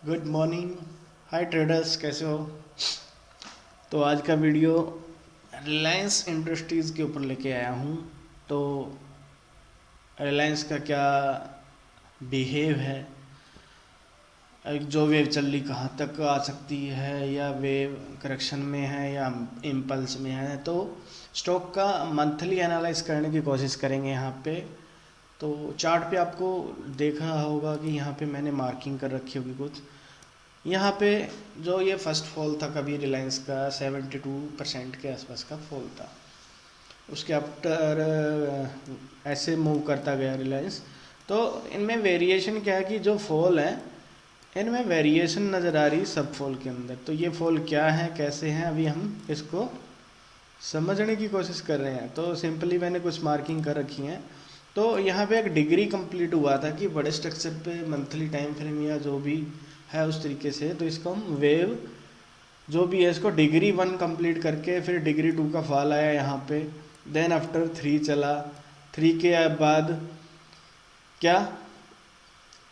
Good morning. हाय traders, कैसे हो? तो आज का वीडियो रिलायंस इंडस्ट्रीज़ के ऊपर लेके आया हूँ। तो रिलायंस का क्या बिहेव है, जो वेव चल रही कहाँ तक आ सकती है, या वेव करेक्शन में है या इम्पल्स में है। तो स्टॉक का मंथली एनालाइज करने की कोशिश करेंगे यहाँ पे। तो चार्ट पे आपको देखा होगा कि यहाँ पे मैंने मार्किंग कर रखी होगी कुछ। यहाँ पे जो ये फर्स्ट फॉल था कभी रिलायंस का 72% के आसपास का फॉल था। उसके आफ्टर ऐसे मूव करता गया रिलायंस। तो इनमें वेरिएशन क्या है कि जो फॉल है इनमें वेरिएशन नज़र आ रही सब फॉल के अंदर। तो ये फॉल क्या है, कैसे हैं, अभी हम इसको समझने की कोशिश कर रहे हैं। तो सिंपली मैंने कुछ मार्किंग कर रखी हैं। तो यहाँ पे एक डिग्री कंप्लीट हुआ था कि बड़े स्ट्रक्चर पे मंथली टाइम फ्रेम या जो भी है उस तरीके से, तो इसको हम वेव जो भी है इसको डिग्री 1 कंप्लीट करके फिर डिग्री 2 का फॉल आया यहाँ पे। देन आफ्टर 3 चला, 3 के बाद क्या,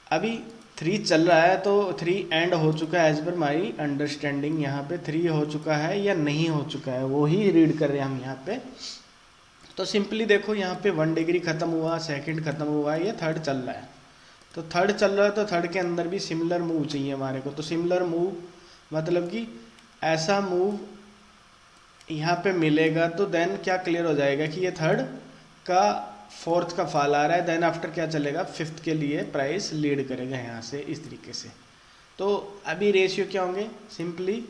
अभी 3 चल रहा है। तो 3 एंड हो चुका है एज पर माई अंडरस्टैंडिंग। यहाँ पे 3 हो चुका है या नहीं हो चुका है वो ही रीड कर रहे हैं हम यहाँ पे। तो सिंपली देखो यहाँ पे 1 डिग्री खत्म हुआ, सेकंड खत्म हुआ, ये थर्ड चल रहा है। तो थर्ड चल रहा है तो थर्ड के अंदर भी सिमिलर मूव चाहिए हमारे को। तो सिमिलर मूव मतलब कि ऐसा मूव यहाँ पे मिलेगा तो देन क्या क्लियर हो जाएगा कि ये थर्ड का फोर्थ का फॉल आ रहा है। देन आफ्टर क्या चलेगा, फिफ्थ के लिए प्राइस लीड करेगा यहाँ से इस तरीके से। तो अभी रेशियो क्या होंगे सिंपली,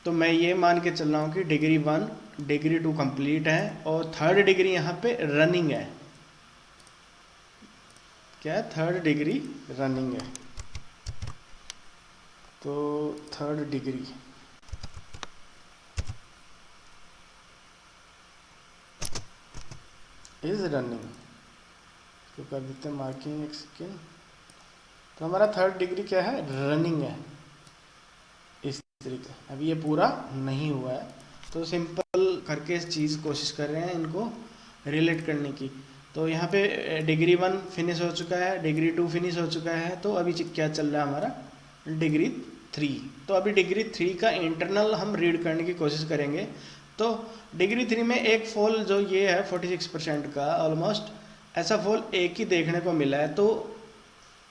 तो मैं ये मान के चल रहा हूँ कि डिग्री 1 डिग्री 2 कंप्लीट है और थर्ड डिग्री यहाँ पे रनिंग है। क्या है, थर्ड डिग्री रनिंग है। तो थर्ड डिग्री इज रनिंग, तो कर देते हैं मार्किंग एक सेकेंड। तो हमारा थर्ड डिग्री क्या है, रनिंग है इस तरीके। अभी ये पूरा नहीं हुआ है तो सिंपल करके इस चीज़ कोशिश कर रहे हैं इनको रिलेट करने की। तो यहाँ पे डिग्री 1 फिनिश हो चुका है, डिग्री 2 फिनिश हो चुका है। तो अभी क्या चल रहा है हमारा डिग्री 3। तो अभी डिग्री 3 का इंटरनल हम रीड करने की कोशिश करेंगे। तो डिग्री 3 में एक फॉल जो ये है 46% का ऑलमोस्ट, ऐसा फॉल एक ही देखने को मिला है। तो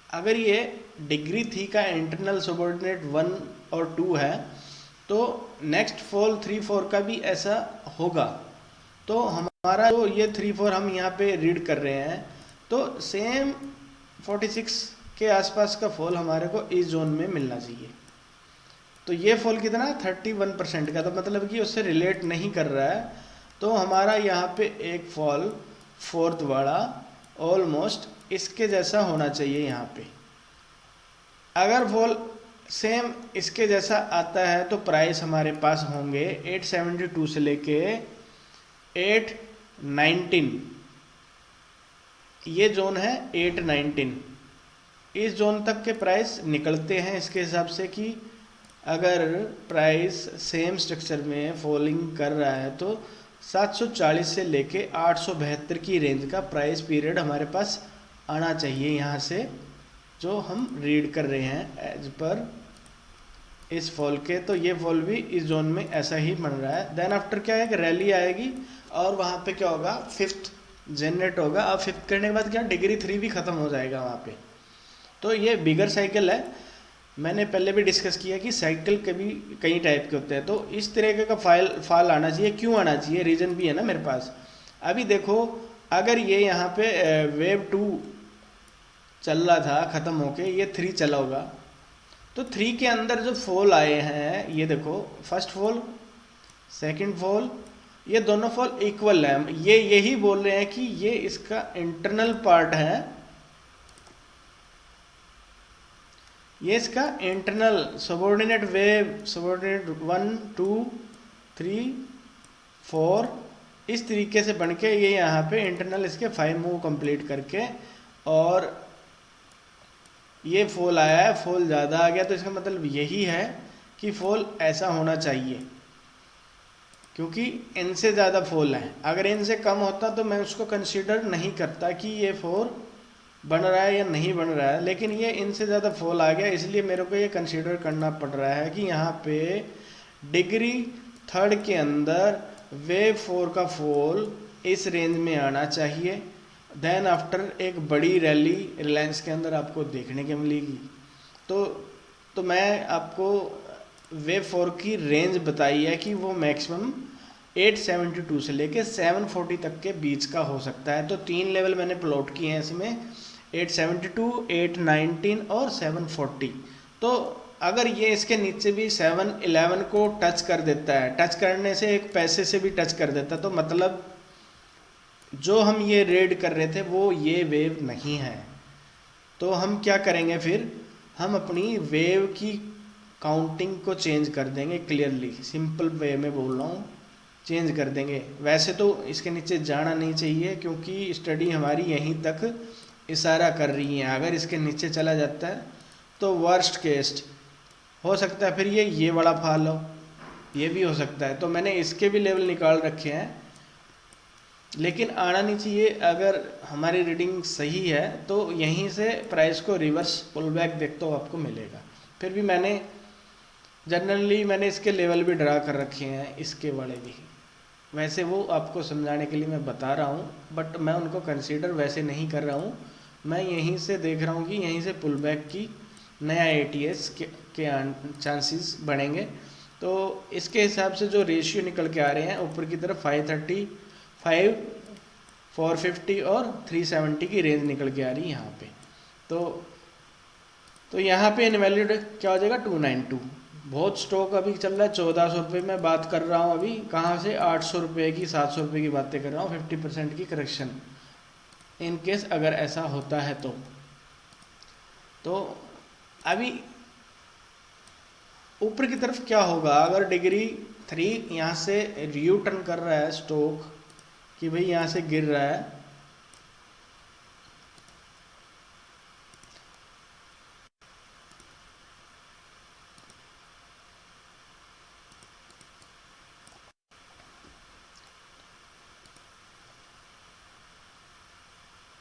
अगर ये डिग्री 3 का इंटरनल सबऑर्डिनेट 1 और 2 है तो नेक्स्ट फॉल 3-4 का भी ऐसा होगा। तो हमारा जो ये 3-4 हम यहाँ पे रीड कर रहे हैं तो सेम 46 के आसपास का फॉल हमारे को इस जोन में मिलना चाहिए। तो ये फॉल कितना है, 31% का, तो मतलब कि उससे रिलेट नहीं कर रहा है। तो हमारा यहाँ पे एक फॉल फोर्थ वाला ऑलमोस्ट इसके जैसा होना चाहिए यहाँ पे। अगर फॉल सेम इसके जैसा आता है तो प्राइस हमारे पास होंगे 872 से लेके 819, ये जोन है 819। इस जोन तक के प्राइस निकलते हैं इसके हिसाब से कि अगर प्राइस सेम स्ट्रक्चर में फॉलिंग कर रहा है तो 740 से लेके 872 की रेंज का प्राइस पीरियड हमारे पास आना चाहिए यहाँ से, जो हम रीड कर रहे हैं एज पर इस फॉल के। तो ये फॉल भी इस जोन में ऐसा ही बन रहा है। देन आफ्टर क्या है कि रैली आएगी और वहाँ पे क्या होगा, फिफ्थ जनरेट होगा। अब फिफ्थ करने के बाद क्या, डिग्री 3 भी ख़त्म हो जाएगा वहाँ पे। तो ये बिगर साइकिल है। मैंने पहले भी डिस्कस किया कि साइकिल कभी कई टाइप के होते हैं। तो इस तरीके का फॉल आना चाहिए। क्यों आना चाहिए, रीज़न भी है ना मेरे पास। अभी देखो अगर ये यहाँ पे वेव 2 चल रहा था ख़त्म होके ये 3 चला होगा, तो 3 के अंदर जो फॉल आए हैं ये देखो, फर्स्ट फॉल सेकंड फॉल, ये दोनों फॉल इक्वल है। ये यही बोल रहे हैं कि ये इसका इंटरनल पार्ट है, ये इसका इंटरनल सबऑर्डिनेट वेव, सबऑर्डिनेट 1 2 3 4 इस तरीके से बन के ये यहाँ पे इंटरनल इसके 5 मूव कंप्लीट करके और ये फॉल आया है, फॉल ज़्यादा आ गया। तो इसका मतलब यही है कि फॉल ऐसा होना चाहिए, क्योंकि इनसे ज़्यादा फॉल है। अगर इनसे कम होता तो मैं उसको कंसीडर नहीं करता कि ये बन रहा है या नहीं बन रहा है, लेकिन ये इनसे ज़्यादा फॉल आ गया, इसलिए मेरे को ये कंसीडर करना पड़ रहा है कि यहाँ पे डिग्री थर्ड के अंदर वेव 4 का फॉल इस रेंज में आना चाहिए। देन आफ्टर एक बड़ी रैली रिलायंस के अंदर आपको देखने को मिलेगी। तो मैं आपको वेव 4 की रेंज बताई है कि वो मैक्सिमम 872 से लेके 740 तक के बीच का हो सकता है। तो 3 लेवल मैंने प्लॉट किए हैं इसमें, 872, 819 और 740। तो अगर ये इसके नीचे भी 711 को टच कर देता है, टच करने से एक पैसे से भी टच कर देता, तो मतलब जो हम ये रेड कर रहे थे वो ये वेव नहीं है। तो हम क्या करेंगे फिर, हम अपनी वेव की काउंटिंग को चेंज कर देंगे। क्लियरली सिंपल वे में बोल रहा हूँ, चेंज कर देंगे। वैसे तो इसके नीचे जाना नहीं चाहिए क्योंकि स्टडी हमारी यहीं तक इशारा कर रही है। अगर इसके नीचे चला जाता है तो वर्स्ट केस हो सकता है फिर ये बड़ा फॉल हो, ये भी हो सकता है। तो मैंने इसके भी लेवल निकाल रखे हैं, लेकिन आना नहीं चाहिए। अगर हमारी रीडिंग सही है तो यहीं से प्राइस को रिवर्स पुल बैक देखते हो आपको मिलेगा। फिर भी मैंने जनरली इसके लेवल भी ड्रा कर रखे हैं, इसके वाले भी। वैसे वो आपको समझाने के लिए मैं बता रहा हूँ, बट मैं उनको कंसीडर वैसे नहीं कर रहा हूँ। मैं यहीं से देख रहा हूँ कि यहीं से पुल बैक की नया ATS के चांसेस बढ़ेंगे। तो इसके हिसाब से जो रेशियो निकल के आ रहे हैं ऊपर की तरफ 535, 450 और 370 की रेंज निकल के आ रही है यहाँ पे। तो यहाँ पे इनवैलिड क्या हो जाएगा, 292। बहुत स्टॉक अभी चल रहा है 1400 रुपये में बात कर रहा हूँ अभी, कहाँ से 800 रुपये की 700 रुपये की बातें कर रहा हूँ। 50% की करेक्शन इन केस अगर ऐसा होता है तो अभी ऊपर की तरफ क्या होगा। अगर डिग्री 3 यहाँ से यू टर्न कर रहा है स्टॉक कि भाई यहाँ से गिर रहा है,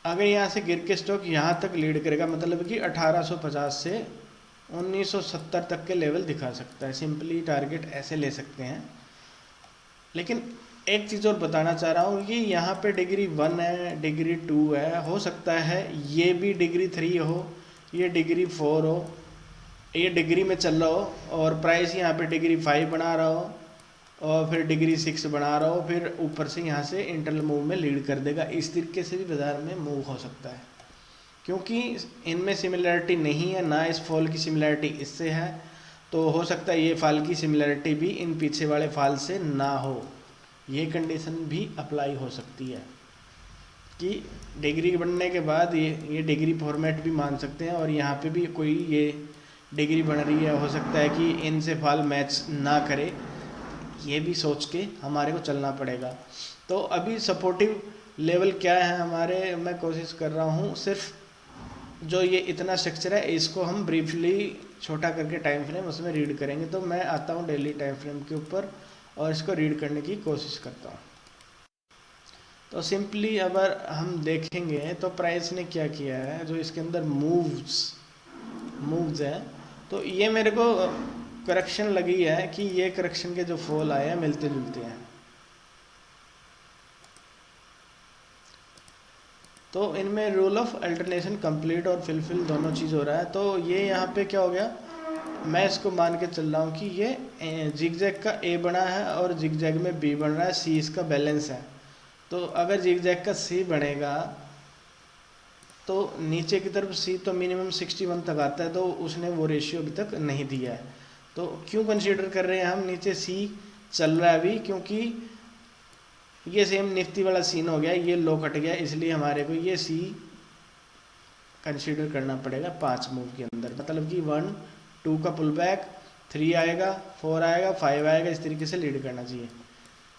अगर यहाँ से गिर के स्टॉक यहाँ तक लीड करेगा, मतलब कि 1850 से 1970 तक के लेवल दिखा सकता है। सिंपली टारगेट ऐसे ले सकते हैं। लेकिन एक चीज़ और बताना चाह रहा हूँ कि यहाँ पे डिग्री 1 है, डिग्री 2 है, हो सकता है ये भी डिग्री 3 हो, ये डिग्री 4 हो, ये डिग्री में चल रहा हो और प्राइस यहाँ पे डिग्री 5 बना रहा हो और फिर डिग्री 6 बना रहा हो, फिर ऊपर से यहाँ से इंटरनल मूव में लीड कर देगा। इस तरीके से भी बाजार में मूव हो सकता है, क्योंकि इनमें सिमिलरिटी नहीं है ना, इस फॉल की सिमिलरिटी इससे है। तो हो सकता है ये फॉल की सिमिलरिटी भी इन पीछे वाले फॉल से ना हो। ये कंडीशन भी अप्लाई हो सकती है कि डिग्री बनने के बाद ये डिग्री फॉर्मेट भी मान सकते हैं और यहाँ पे भी कोई ये डिग्री बन रही है, हो सकता है कि इनसे फॉल मैच ना करे। ये भी सोच के हमारे को चलना पड़ेगा। तो अभी सपोर्टिव लेवल क्या है हमारे, मैं कोशिश कर रहा हूँ सिर्फ जो ये इतना स्ट्रक्चर है इसको हम ब्रीफली छोटा करके टाइम फ्रेम उसमें रीड करेंगे। तो मैं आता हूँ डेली टाइम फ्रेम के ऊपर और इसको रीड करने की कोशिश करता हूँ। तो सिंपली अगर हम देखेंगे तो प्राइस ने क्या किया है, जो इसके अंदर मूव्स है, तो ये मेरे को करेक्शन लगी है कि ये करेक्शन के जो फॉल आए हैं मिलते जुलते हैं। तो इनमें रूल ऑफ अल्टरनेशन कंप्लीट और फिलफिल दोनों चीज़ हो रहा है। तो ये यहाँ पे क्या हो गया, मैं इसको मान के चल रहा हूँ कि ये जिगजैग का ए बना है और जिगजैग में बी बन रहा है, सी इसका बैलेंस है। तो अगर जिगजैग का सी बनेगा तो नीचे की तरफ सी तो मिनिमम 61 तक आता है, तो उसने वो रेशियो अभी तक नहीं दिया है। तो क्यों कंसीडर कर रहे हैं हम नीचे सी चल रहा है अभी, क्योंकि ये सेम निफ्टी वाला सीन हो गया, ये लो कट गया, इसलिए हमारे को ये सी कंसीडर करना पड़ेगा 5 मूव के अंदर। मतलब कि 1, 2 का पुल बैक, 3 आएगा, 4 आएगा, 5 आएगा, इस तरीके से लीड करना चाहिए।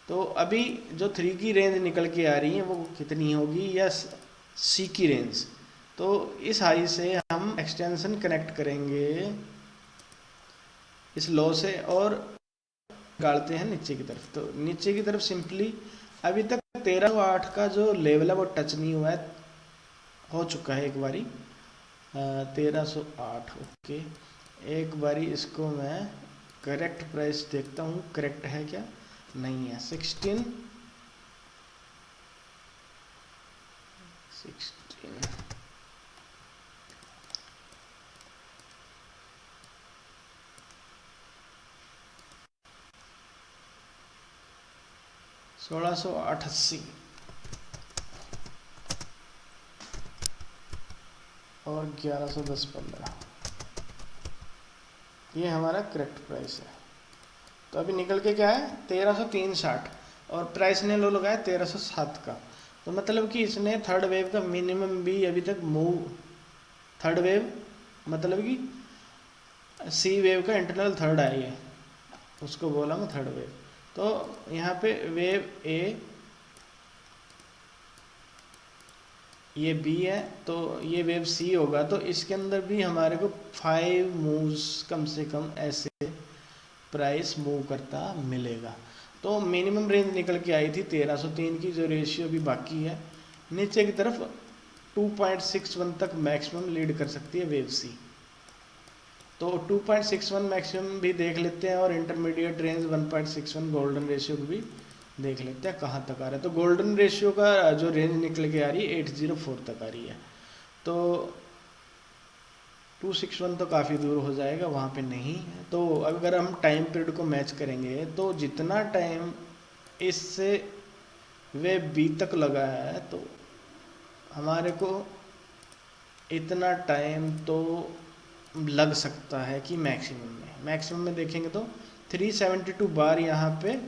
तो अभी जो 3 की रेंज निकल के आ रही है वो कितनी होगी, या सी की रेंज। तो इस हाई से हम एक्सटेंशन कनेक्ट करेंगे इस लो से और गाड़ते हैं नीचे की तरफ। तो नीचे की तरफ सिंपली अभी तक 1308 का जो लेवल है वो टच नहीं हुआ है, हो चुका है एक बारी 1308। ओके, एक बारी इसको मैं करेक्ट प्राइस देखता हूँ, करेक्ट है क्या, नहीं है। 16 1688 और 1110-15, ये हमारा करेक्ट प्राइस है। तो अभी निकल के क्या है 1303.60 और प्राइस ने लो लगाया 1307 का। तो मतलब कि इसने थर्ड वेव का मिनिमम भी अभी तक मूव, थर्ड वेव मतलब कि सी वेव का इंटरनल थर्ड आई है, उसको बोला मैं थर्ड वेव। तो यहाँ पे वेव ए, ये बी है, तो ये वेव सी होगा। तो इसके अंदर भी हमारे को 5 मूव्स कम से कम ऐसे प्राइस मूव करता मिलेगा। तो मिनिमम रेंज निकल के आई थी 1303 की, जो रेशियो भी बाकी है। नीचे की तरफ 2.61 तक मैक्सिमम लीड कर सकती है वेव सी। तो 2.61 मैक्सिमम भी देख लेते हैं, और इंटरमीडिएट रेंज 1.61 गोल्डन रेशियो को भी देख लेते हैं कहाँ तक आ रहा है। तो गोल्डन रेशियो का जो रेंज निकल के आ रही है 804 तक आ रही है। तो 261 तो काफ़ी दूर हो जाएगा, वहाँ पे नहीं है। तो अगर हम टाइम पीरियड को मैच करेंगे तो जितना टाइम इससे वे बी तक लगा है, तो हमारे को इतना टाइम तो लग सकता है कि मैक्सिमम में देखेंगे तो 372 बार यहाँ पे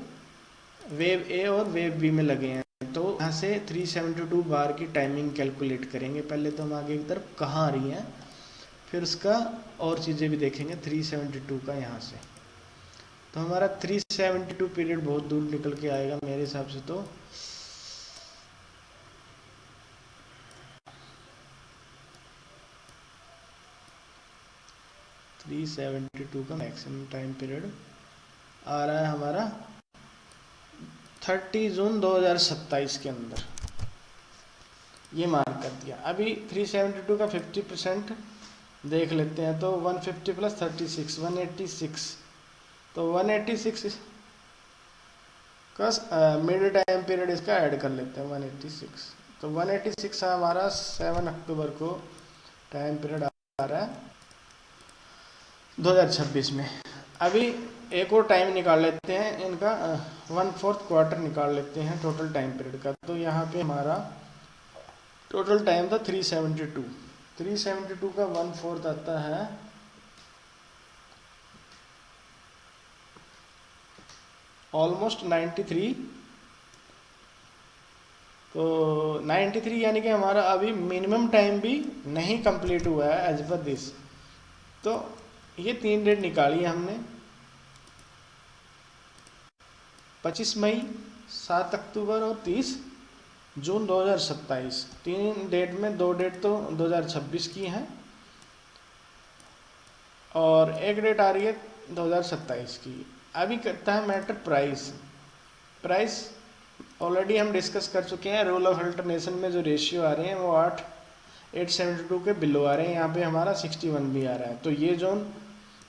वेव ए और वेव बी में लगे हैं। तो यहाँ से 372 बार की टाइमिंग कैलकुलेट करेंगे। पहले तो हम आगे की तरफ कहाँ आ रही हैं, फिर उसका और चीज़ें भी देखेंगे 372 का यहाँ से। तो हमारा 372 पीरियड बहुत दूर निकल के आएगा मेरे हिसाब से। तो थ्री 372 का मैक्सिमम टाइम पीरियड आ रहा है हमारा 30 जून 2027 के अंदर, ये मार्क कर दिया। अभी 372 का 50% देख लेते हैं। तो 150 + 36 186, तो 186 का मिड टाइम पीरियड इसका ऐड कर लेते हैं 186। तो 186 हमारा 7 अक्टूबर को टाइम पीरियड आ रहा है 2026 में। अभी एक और टाइम निकाल लेते हैं इनका, 1/4 क्वार्टर निकाल लेते हैं टोटल टाइम पीरियड का। तो यहाँ पे हमारा टोटल टाइम था 372 का 1/4 आता है ऑलमोस्ट 93। तो 93 यानी कि हमारा अभी मिनिमम टाइम भी नहीं कंप्लीट हुआ है एज पर दिस। तो ये 3 डेट निकाली है हमने, 25 मई, 7 अक्टूबर और 30 जून 2027। 3 डेट में 2 डेट तो 2026 की हैं और एक डेट आ रही है 2027 की। अभी करता है मैटर प्राइस ऑलरेडी हम डिस्कस कर चुके हैं। रूल ऑफ अल्टरनेशन में जो रेशियो आ रहे हैं वो 872 के बिलो आ रहे हैं। यहाँ पे हमारा 61 भी आ रहा है। तो ये जोन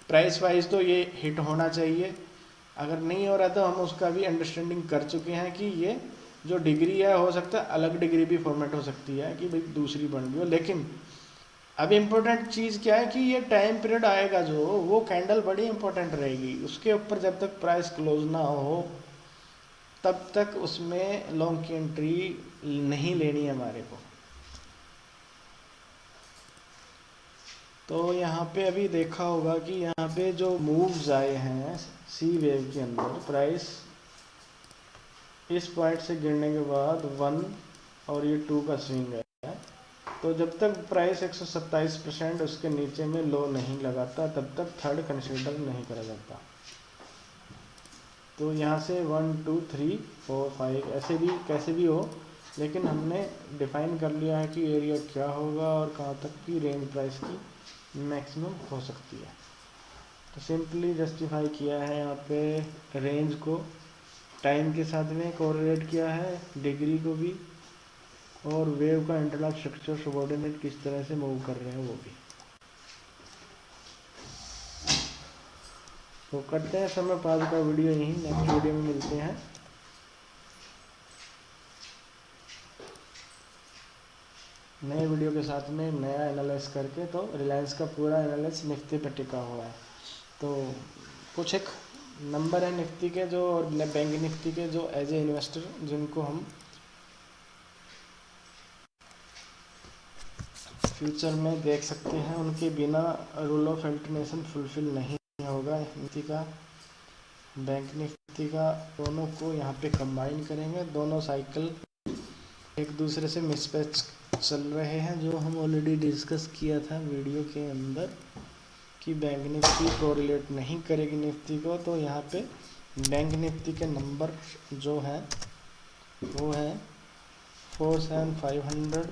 प्राइस वाइज तो ये हिट होना चाहिए। अगर नहीं हो रहा तो हम उसका भी अंडरस्टैंडिंग कर चुके हैं कि ये जो डिग्री है, हो सकता है अलग डिग्री भी फॉर्मेट हो सकती है कि भाई दूसरी बन गई हो। लेकिन अब इम्पोर्टेंट चीज़ क्या है कि ये टाइम पीरियड आएगा जो, वो कैंडल बड़ी इंपॉर्टेंट रहेगी। उसके ऊपर जब तक प्राइस क्लोज ना हो तब तक उसमें लॉन्ग की एंट्री नहीं लेनी है हमारे को। तो यहाँ पे अभी देखा होगा कि यहाँ पे जो मूव्स आए हैं सी वेव के अंदर, प्राइस इस पॉइंट से गिरने के बाद 1 और ये 2 का स्विंग है। तो जब तक प्राइस 127% उसके नीचे में लो नहीं लगाता तब तक थर्ड कंसीडर नहीं करा जाता। तो यहाँ से 1 2 3 4 5 ऐसे भी कैसे भी हो, लेकिन हमने डिफाइन कर लिया है कि एरिया क्या होगा और कहाँ तक की रेंज प्राइस की मैक्सिमम हो सकती है। तो सिंपली जस्टिफाई किया है यहाँ पे रेंज को, टाइम के साथ में कोरिलेट किया है, डिग्री को भी, और वेव का इंटरनल स्ट्रक्चर सबऑर्डिनेट किस तरह से मूव कर रहे हैं वो भी। तो करते हैं समय पास का वीडियो यहीं, नेक्स्ट वीडियो में मिलते हैं। नए वीडियो के साथ में नया एनालाइज करके। तो रिलायंस का पूरा एनालिसिस निफ्टी पे टिका हुआ है। तो कुछ एक नंबर है निफ्टी के जो, और बैंक निफ्टी के जो एज ए इन्वेस्टर जिनको हम फ्यूचर में देख सकते हैं, उनके बिना रूल ऑफ अल्टरनेशन फुलफिल नहीं होगा। निफ्टी का बैंक निफ्टी का दोनों को यहाँ पे कंबाइन करेंगे। दोनों साइकिल एक दूसरे से मिसमैच चल रहे हैं, जो हम ऑलरेडी डिस्कस किया था वीडियो के अंदर कि बैंक निफ्टी कोरिलेट नहीं करेगी निफ्टी को। तो यहाँ पे बैंक निफ्टी के नंबर जो है वो है 47500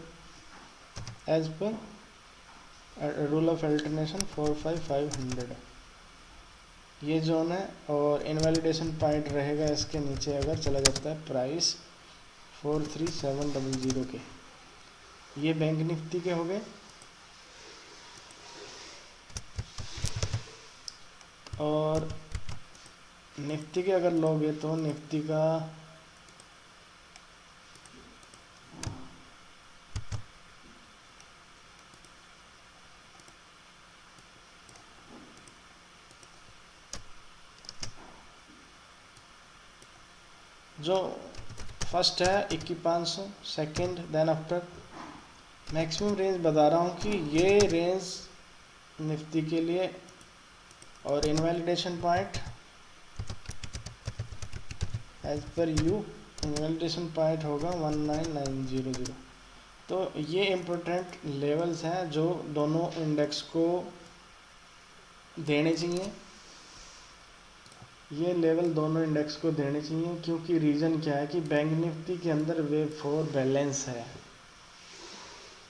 as per rule of alternation 45500 ये जोन है। और इनवैलिडेशन पॉइंट रहेगा इसके नीचे अगर चला जाता है प्राइस 43700 के। ये बैंक निफ्टी के हो गए। और निफ्टी के अगर लोगे तो निफ्टी का जो फर्स्ट है 21500, second then after maximum range बता रहा हूँ कि ये रेंज निफ्टी के लिए। और invalidation point as per you invalidation point होगा 19900। तो ये इम्पोर्टेंट लेवल्स हैं जो दोनों इंडेक्स को देने चाहिए। ये लेवल दोनों इंडेक्स को देने चाहिए, क्योंकि रीज़न क्या है कि बैंक निफ्टी के अंदर वेव 4 बैलेंस है।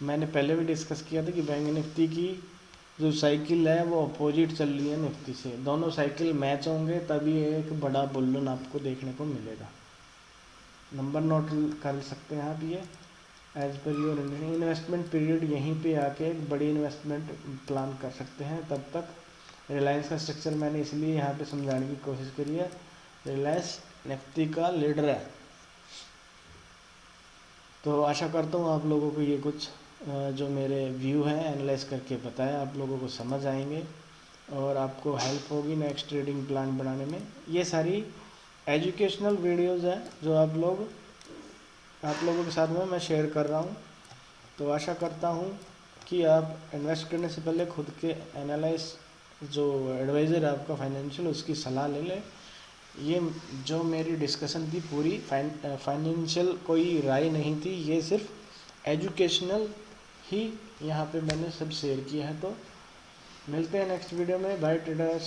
मैंने पहले भी डिस्कस किया था कि बैंक निफ्टी की जो साइकिल है वो अपोजिट चल रही है निफ्टी से। दोनों साइकिल मैच होंगे तभी एक बड़ा बुल्लन आपको देखने को मिलेगा। नंबर नोट कर सकते हैं आप ये as per your investment period. यहीं पे आके एक बड़ी इन्वेस्टमेंट प्लान कर सकते हैं। तब तक रिलायंस का स्ट्रक्चर मैंने इसलिए यहाँ पे समझाने की कोशिश करी है। रिलायंस निफ्टी का लीडर है। तो आशा करता हूँ आप लोगों को ये कुछ जो मेरे व्यू हैं एनालाइज करके बताया, आप लोगों को समझ आएंगे और आपको हेल्प होगी नेक्स्ट ट्रेडिंग प्लान बनाने में। ये सारी एजुकेशनल वीडियोज़ हैं जो आप लोगों के साथ में मैं शेयर कर रहा हूँ। तो आशा करता हूँ कि आप इन्वेस्ट करने से पहले खुद के एनालाइज जो एडवाइज़र है आपका फाइनेंशियल, उसकी सलाह ले लें। ये जो मेरी डिस्कशन थी पूरी फाइनेंशियल कोई राय नहीं थी, ये सिर्फ एजुकेशनल ही यहाँ पे मैंने सब शेयर किया है। तो मिलते हैं नेक्स्ट वीडियो में। Bye traders.